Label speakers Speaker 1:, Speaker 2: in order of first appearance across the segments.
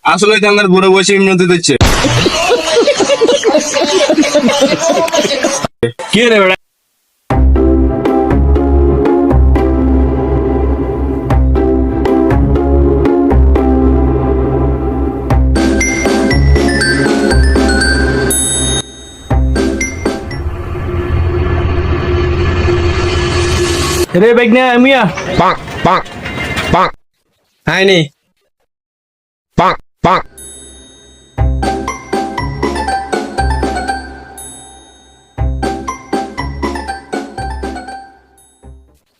Speaker 1: আসলে আপনার বুড়ো বয়সে উন্নতি দিচ্ছে।
Speaker 2: কি রে বেটা? রে বেগনা মিয়া
Speaker 1: পাক পাক পাক
Speaker 2: হাইনি
Speaker 1: পাক পাক।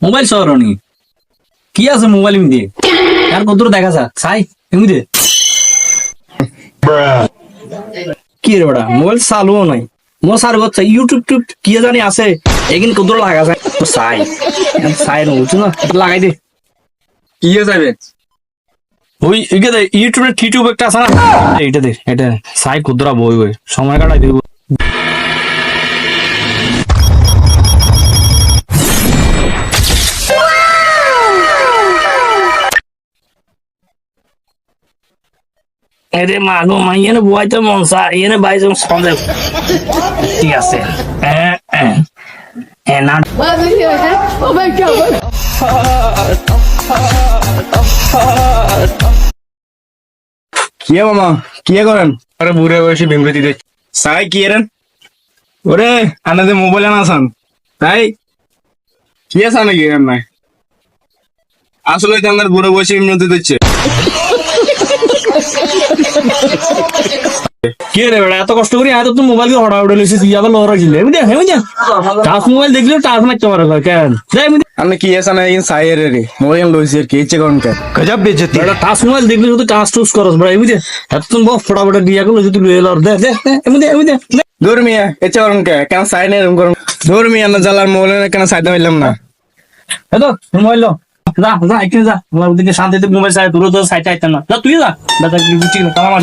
Speaker 2: মোবাইল সরনি কি আছে মোবাইল মধ্যে আর কত দেখা যা চাই এমনি কি রে বেটা মোবাইল চালুও নাই মো সার গচ্ছা ইউটিউব টুব কি জানি আছে এগিন কত লাগা যায় তো চাই চাই রুচু না লাগাই দে
Speaker 1: কি যাবে?
Speaker 2: ওই এগে ইউটিউবে টিউব একটা আছে না এইটা দে এটা চাই কুদরা বই বই সময় কাটাই দিব এরে মাগো মাইয়েনে বইতে মনসা এনে বাইজে সন্দেহ ঠিক আছে না
Speaker 3: Oh my god!
Speaker 1: কি মামা কি করেন? আরে বুড়ো বয়সে বিমৃতি দে সাই কি এরেন? ওরে আনাদে মোবাইল আনাসান তাই কি আছে নাকি এর নাই? আসলে আপনার বুড়ো বয়সে উন্নতি দিচ্ছে।
Speaker 2: কে রে বেটা এত কষ্ট করি এত তুই মোবাইল কে হড়া উড়ে লইছিস তুই আবার লড়া ছিল এমনি এমনি টাচ মোবাইল দেখলে টাচ মারতে পারে কেন যাই এমনি
Speaker 1: আপনি কি আছে না ইন সাই এর রে মোবাইল লইছি আর কি ইচ্ছে করুন কে গজব বেজতি।
Speaker 2: বেটা টাচ মোবাইল দেখলে শুধু টাচ টুস করস বেটা এমনি এত তুমি বহুত ফটাফট দিয়া করলো যদি লয়ে লড় দে দে এমনি এমনি
Speaker 1: দূর মিয়া ইচ্ছে করুন কে কেন সাই নে এরকম করুন দূর মিয়া না জ্বালার মোবাইল কেন সাইতে হইলাম না।
Speaker 2: এতো মোবাইল যা যা এখানে যা আমার ওদিকে শান্তিতে মোবাইল চাই দূরে দূরে সাইতে আইতাম না যা তুই যা দাদা কি বুঝি না কামার